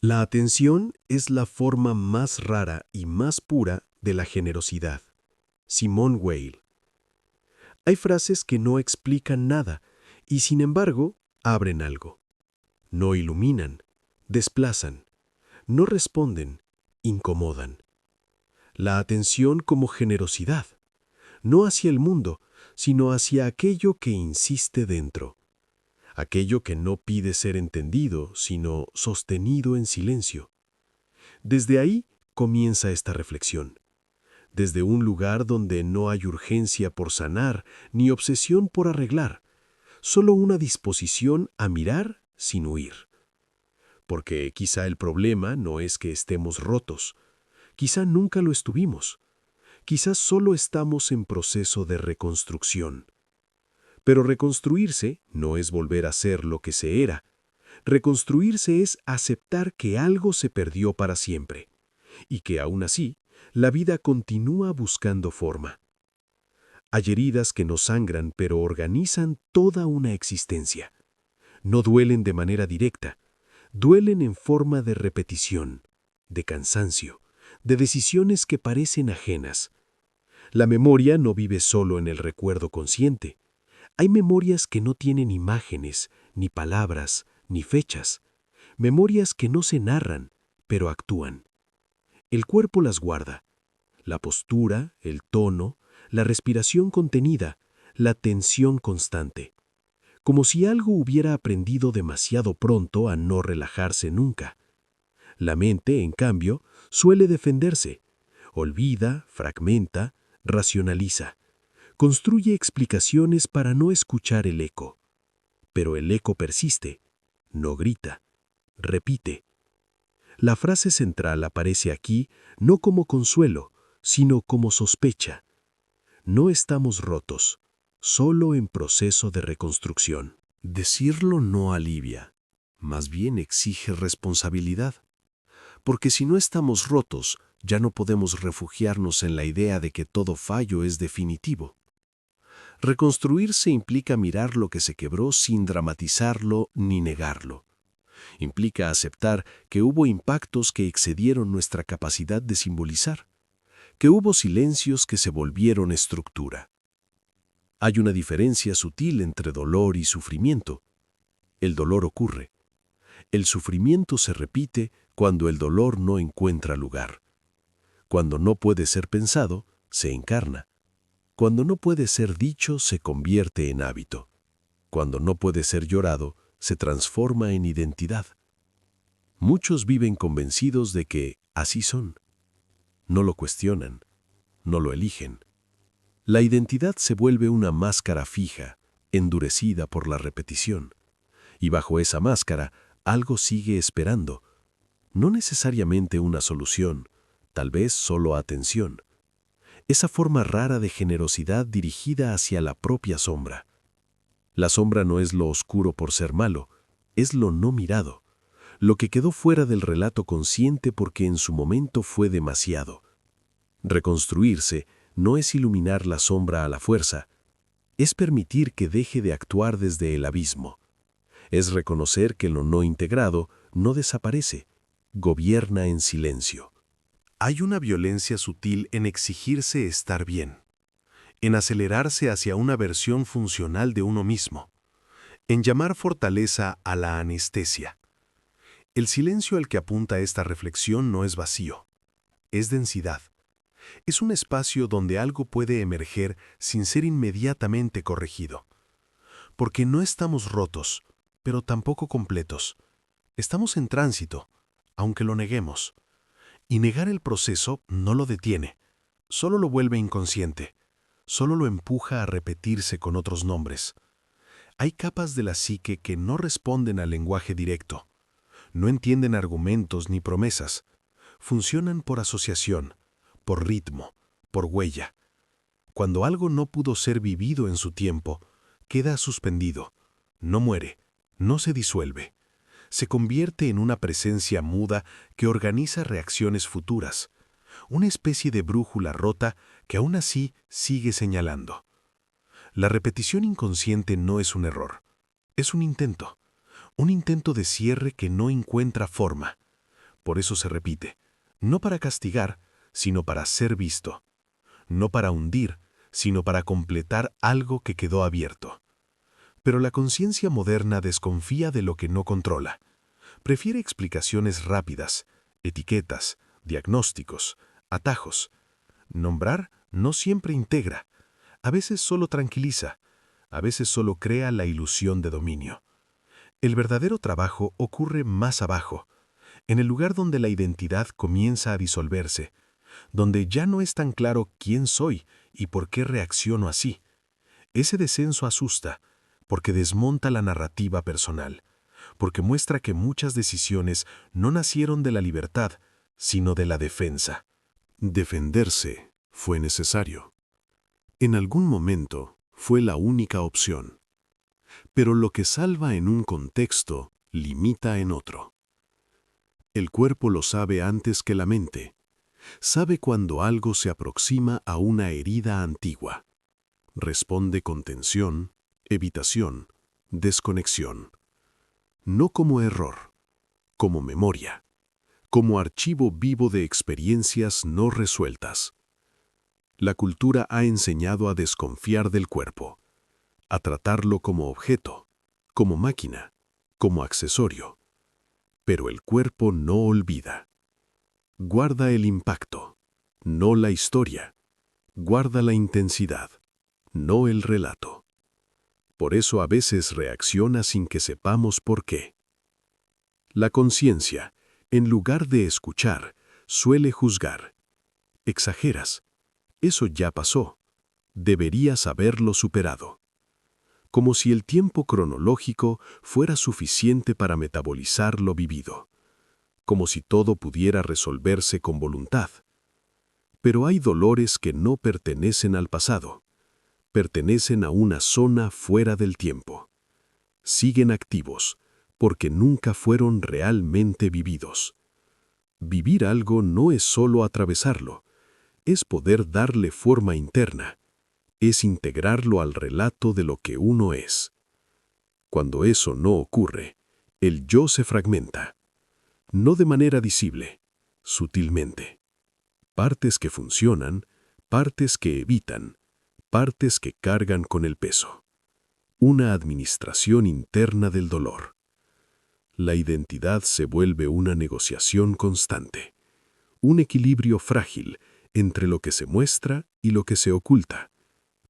La atención es la forma más rara y más pura de la generosidad. Simone Weil. Hay frases que no explican nada y, sin embargo, abren algo. No iluminan, desplazan, no responden, incomodan. La atención como generosidad, no hacia el mundo, sino hacia aquello que insiste dentro. Aquello que no pide ser entendido, sino sostenido en silencio. Desde ahí comienza esta reflexión. Desde un lugar donde no hay urgencia por sanar ni obsesión por arreglar, solo una disposición a mirar sin huir. Porque quizá el problema no es que estemos rotos, quizá nunca lo estuvimos, quizás solo estamos en proceso de reconstrucción. Pero reconstruirse no es volver a ser lo que se era. Reconstruirse es aceptar que algo se perdió para siempre, y que aún así, la vida continúa buscando forma. Hay heridas que no sangran pero organizan toda una existencia. No duelen de manera directa, duelen en forma de repetición, de cansancio, de decisiones que parecen ajenas. La memoria no vive solo en el recuerdo consciente. Hay memorias que no tienen imágenes, ni palabras, ni fechas. Memorias que no se narran, pero actúan. El cuerpo las guarda. La postura, el tono, la respiración contenida, la tensión constante. Como si algo hubiera aprendido demasiado pronto a no relajarse nunca. La mente, en cambio, suele defenderse. Olvida, fragmenta, racionaliza. Construye explicaciones para no escuchar el eco. Pero el eco persiste, no grita, repite. La frase central aparece aquí no como consuelo, sino como sospecha. No estamos rotos, solo en proceso de reconstrucción. Decirlo no alivia, más bien exige responsabilidad. Porque si no estamos rotos, ya no podemos refugiarnos en la idea de que todo fallo es definitivo. Reconstruirse implica mirar lo que se quebró sin dramatizarlo ni negarlo. Implica aceptar que hubo impactos que excedieron nuestra capacidad de simbolizar, que hubo silencios que se volvieron estructura. Hay una diferencia sutil entre dolor y sufrimiento. El dolor ocurre. El sufrimiento se repite cuando el dolor no encuentra lugar. Cuando no puede ser pensado, se encarna. Cuando no puede ser dicho, se convierte en hábito. Cuando no puede ser llorado, se transforma en identidad. Muchos viven convencidos de que así son. No lo cuestionan, no lo eligen. La identidad se vuelve una máscara fija, endurecida por la repetición. Y bajo esa máscara, algo sigue esperando. No necesariamente una solución, tal vez solo atención. Esa forma rara de generosidad dirigida hacia la propia sombra. La sombra no es lo oscuro por ser malo, es lo no mirado, lo que quedó fuera del relato consciente porque en su momento fue demasiado. Reconstruirse no es iluminar la sombra a la fuerza, es permitir que deje de actuar desde el abismo. Es reconocer que lo no integrado no desaparece, gobierna en silencio. Hay una violencia sutil en exigirse estar bien, en acelerarse hacia una versión funcional de uno mismo, en llamar fortaleza a la anestesia. El silencio al que apunta esta reflexión no es vacío, es densidad. Es un espacio donde algo puede emerger sin ser inmediatamente corregido. Porque no estamos rotos, pero tampoco completos. Estamos en tránsito, aunque lo neguemos. Y negar el proceso no lo detiene, solo lo vuelve inconsciente, solo lo empuja a repetirse con otros nombres. Hay capas de la psique que no responden al lenguaje directo, no entienden argumentos ni promesas, funcionan por asociación, por ritmo, por huella. Cuando algo no pudo ser vivido en su tiempo, queda suspendido, no muere, no se disuelve. Se convierte en una presencia muda que organiza reacciones futuras, una especie de brújula rota que aún así sigue señalando. La repetición inconsciente no es un error, es un intento de cierre que no encuentra forma, Por eso se repite, no para castigar, sino para ser visto. No para hundir, sino para completar algo que quedó abierto. Pero la conciencia moderna desconfía de lo que no controla. Prefiere explicaciones rápidas, etiquetas, diagnósticos, atajos. Nombrar no siempre integra. A veces solo tranquiliza. A veces solo crea la ilusión de dominio. El verdadero trabajo ocurre más abajo, en el lugar donde la identidad comienza a disolverse, donde ya no es tan claro quién soy y por qué reacciono así. Ese descenso asusta, porque desmonta la narrativa personal, porque muestra que muchas decisiones no nacieron de la libertad, sino de la defensa. Defenderse fue necesario. En algún momento fue la única opción. Pero lo que salva en un contexto, limita en otro. El cuerpo lo sabe antes que la mente. Sabe cuando algo se aproxima a una herida antigua. Responde con tensión, evitación, desconexión. No como error, como memoria, como archivo vivo de experiencias no resueltas. La cultura ha enseñado a desconfiar del cuerpo, a tratarlo como objeto, como máquina, como accesorio. Pero el cuerpo no olvida. Guarda el impacto, no la historia. Guarda la intensidad, no el relato. Por eso a veces reacciona sin que sepamos por qué. La conciencia, en lugar de escuchar, suele juzgar. Exageras. Eso ya pasó. Deberías haberlo superado. Como si el tiempo cronológico fuera suficiente para metabolizar lo vivido. Como si todo pudiera resolverse con voluntad. Pero hay dolores que no pertenecen al pasado. Pertenecen a una zona fuera del tiempo. Siguen activos, porque nunca fueron realmente vividos. Vivir algo no es solo atravesarlo, es poder darle forma interna, es integrarlo al relato de lo que uno es. Cuando eso no ocurre, el yo se fragmenta, no de manera visible, sutilmente. Partes que funcionan, partes que evitan, partes que cargan con el peso. Una administración interna del dolor. La identidad se vuelve una negociación constante, un equilibrio frágil entre lo que se muestra y lo que se oculta,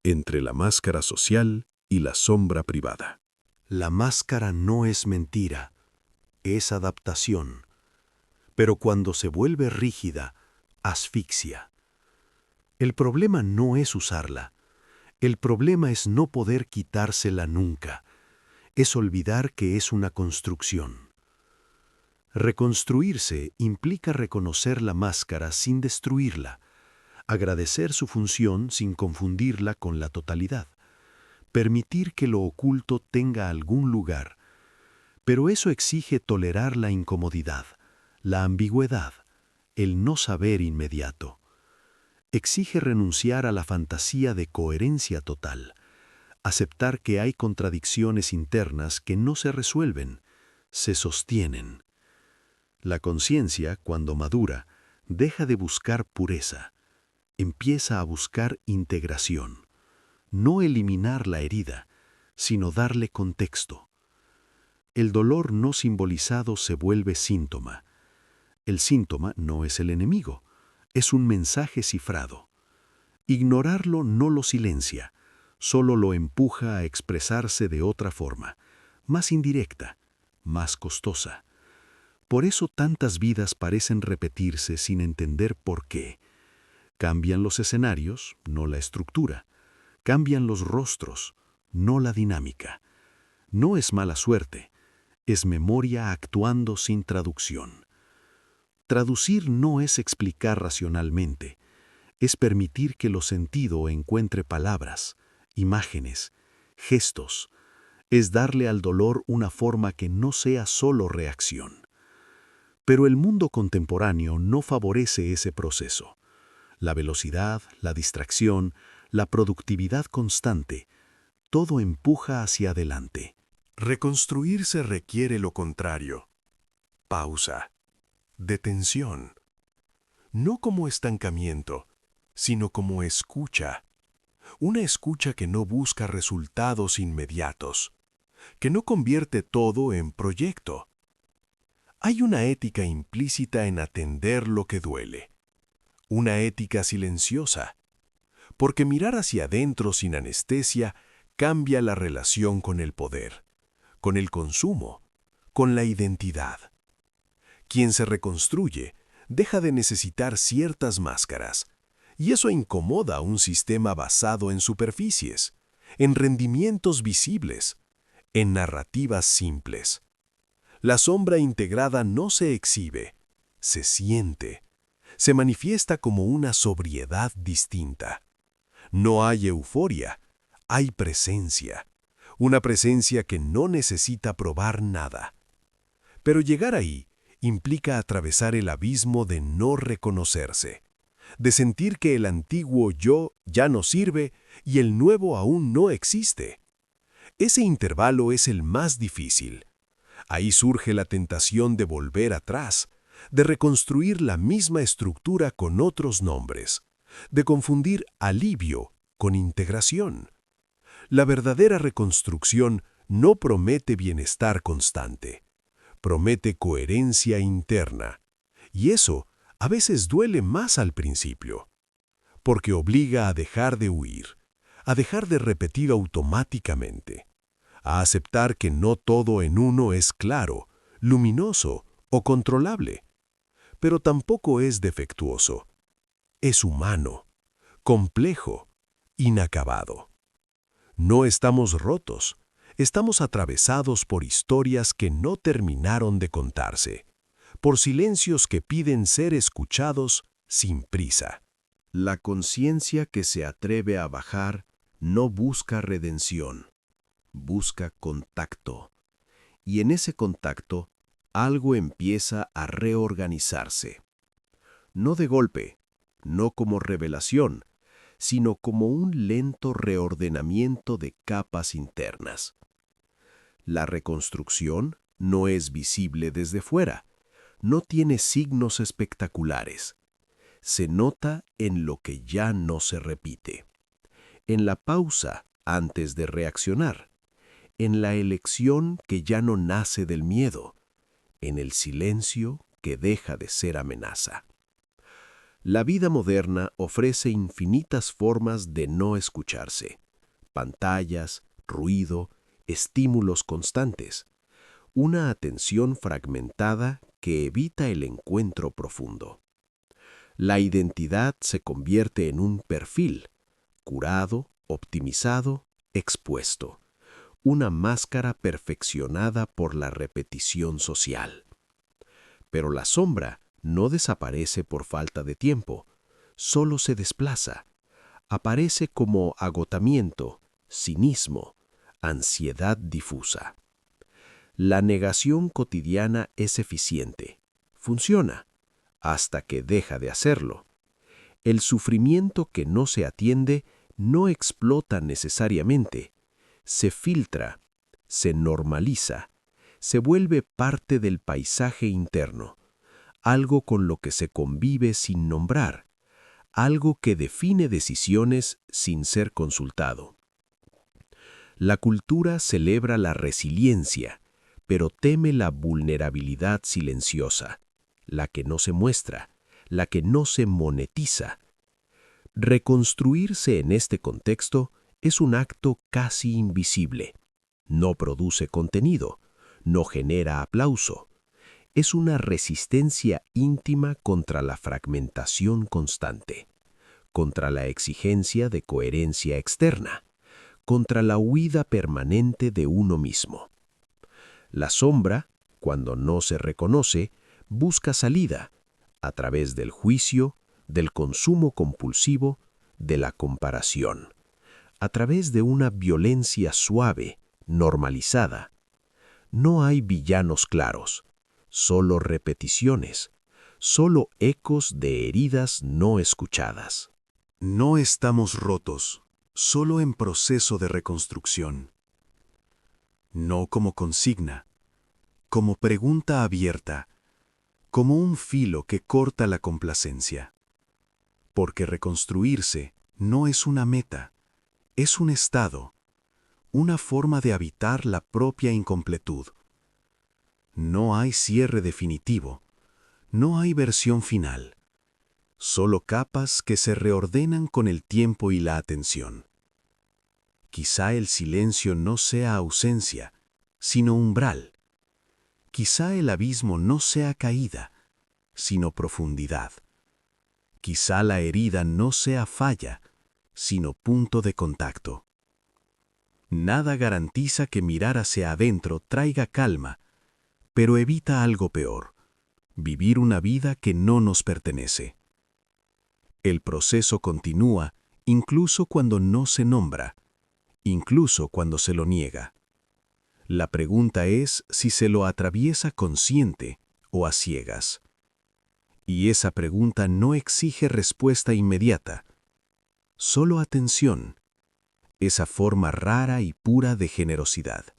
entre la máscara social y la sombra privada. La máscara no es mentira, es adaptación, pero cuando se vuelve rígida, asfixia. El problema no es usarla, el problema es no poder quitársela nunca, es olvidar que es una construcción. Reconstruirse implica reconocer la máscara sin destruirla, agradecer su función sin confundirla con la totalidad, permitir que lo oculto tenga algún lugar, pero eso exige tolerar la incomodidad, la ambigüedad, el no saber inmediato. Exige renunciar a la fantasía de coherencia total, aceptar que hay contradicciones internas que no se resuelven, se sostienen. La conciencia, cuando madura, deja de buscar pureza, empieza a buscar integración, no eliminar la herida, sino darle contexto. El dolor no simbolizado se vuelve síntoma. El síntoma no es el enemigo, es un mensaje cifrado. Ignorarlo no lo silencia, solo lo empuja a expresarse de otra forma, más indirecta, más costosa. Por eso tantas vidas parecen repetirse sin entender por qué. Cambian los escenarios, no la estructura. Cambian los rostros, no la dinámica. No es mala suerte, es memoria actuando sin traducción. Traducir no es explicar racionalmente, es permitir que lo sentido encuentre palabras, imágenes, gestos. Es darle al dolor una forma que no sea solo reacción. Pero el mundo contemporáneo no favorece ese proceso. La velocidad, la distracción, la productividad constante, todo empuja hacia adelante. Reconstruirse requiere lo contrario. Pausa. detención. No como estancamiento, sino como escucha. Una escucha que no busca resultados inmediatos, que no convierte todo en proyecto. Hay una ética implícita en atender lo que duele. Una ética silenciosa, porque mirar hacia adentro sin anestesia cambia la relación con el poder, con el consumo, con la identidad. Quien se reconstruye deja de necesitar ciertas máscaras, y eso incomoda un sistema basado en superficies, en rendimientos visibles, en narrativas simples. La sombra integrada no se exhibe, se siente, se manifiesta como una sobriedad distinta. No hay euforia, hay presencia, una presencia que no necesita probar nada. Pero llegar ahí implica atravesar el abismo de no reconocerse, de sentir que el antiguo yo ya no sirve y el nuevo aún no existe. Ese intervalo es el más difícil. Ahí surge la tentación de volver atrás, de reconstruir la misma estructura con otros nombres, de confundir alivio con integración. La verdadera reconstrucción no promete bienestar constante, promete coherencia interna, y eso a veces duele más al principio, porque obliga a dejar de huir, a dejar de repetir automáticamente, a aceptar que no todo en uno es claro, luminoso o controlable, pero tampoco es defectuoso. Es humano, complejo, inacabado. No estamos rotos, estamos atravesados por historias que no terminaron de contarse, por silencios que piden ser escuchados sin prisa. La conciencia que se atreve a bajar no busca redención, busca contacto. Y en ese contacto, algo empieza a reorganizarse. No de golpe, no como revelación, sino como un lento reordenamiento de capas internas. La reconstrucción no es visible desde fuera, no tiene signos espectaculares. Se nota en lo que ya no se repite, en la pausa antes de reaccionar, en la elección que ya no nace del miedo, en el silencio que deja de ser amenaza. La vida moderna ofrece infinitas formas de no escucharse. Pantallas, ruido, estímulos constantes. Una atención fragmentada que evita el encuentro profundo. La identidad se convierte en un perfil, curado, optimizado, expuesto. Una máscara perfeccionada por la repetición social. Pero la sombra no desaparece por falta de tiempo, solo se desplaza. Aparece como agotamiento, cinismo, ansiedad difusa. La negación cotidiana es eficiente, funciona, hasta que deja de hacerlo. El sufrimiento que no se atiende no explota necesariamente, se filtra, se normaliza, se vuelve parte del paisaje interno, algo con lo que se convive sin nombrar, algo que define decisiones sin ser consultado. La cultura celebra la resiliencia, pero teme la vulnerabilidad silenciosa, la que no se muestra, la que no se monetiza. Reconstruirse en este contexto es un acto casi invisible. No produce contenido, no genera aplauso. Es una resistencia íntima contra la fragmentación constante, contra la exigencia de coherencia externa, contra la huida permanente de uno mismo. La sombra, cuando no se reconoce, busca salida a través del juicio, del consumo compulsivo, de la comparación, a través de una violencia suave, normalizada. No hay villanos claros, solo repeticiones, solo ecos de heridas no escuchadas. No estamos rotos, solo en proceso de reconstrucción. No como consigna, como pregunta abierta, como un filo que corta la complacencia. Porque reconstruirse no es una meta, es un estado, una forma de habitar la propia incompletud. No hay cierre definitivo, no hay versión final, solo capas que se reordenan con el tiempo y la atención. Quizá el silencio no sea ausencia, sino umbral. Quizá el abismo no sea caída, sino profundidad. Quizá la herida no sea falla, sino punto de contacto. Nada garantiza que mirar hacia adentro traiga calma, pero evita algo peor: vivir una vida que no nos pertenece. El proceso continúa incluso cuando no se nombra, incluso cuando se lo niega. La pregunta es si se lo atraviesa consciente o a ciegas. Y esa pregunta no exige respuesta inmediata, solo atención, esa forma rara y pura de generosidad.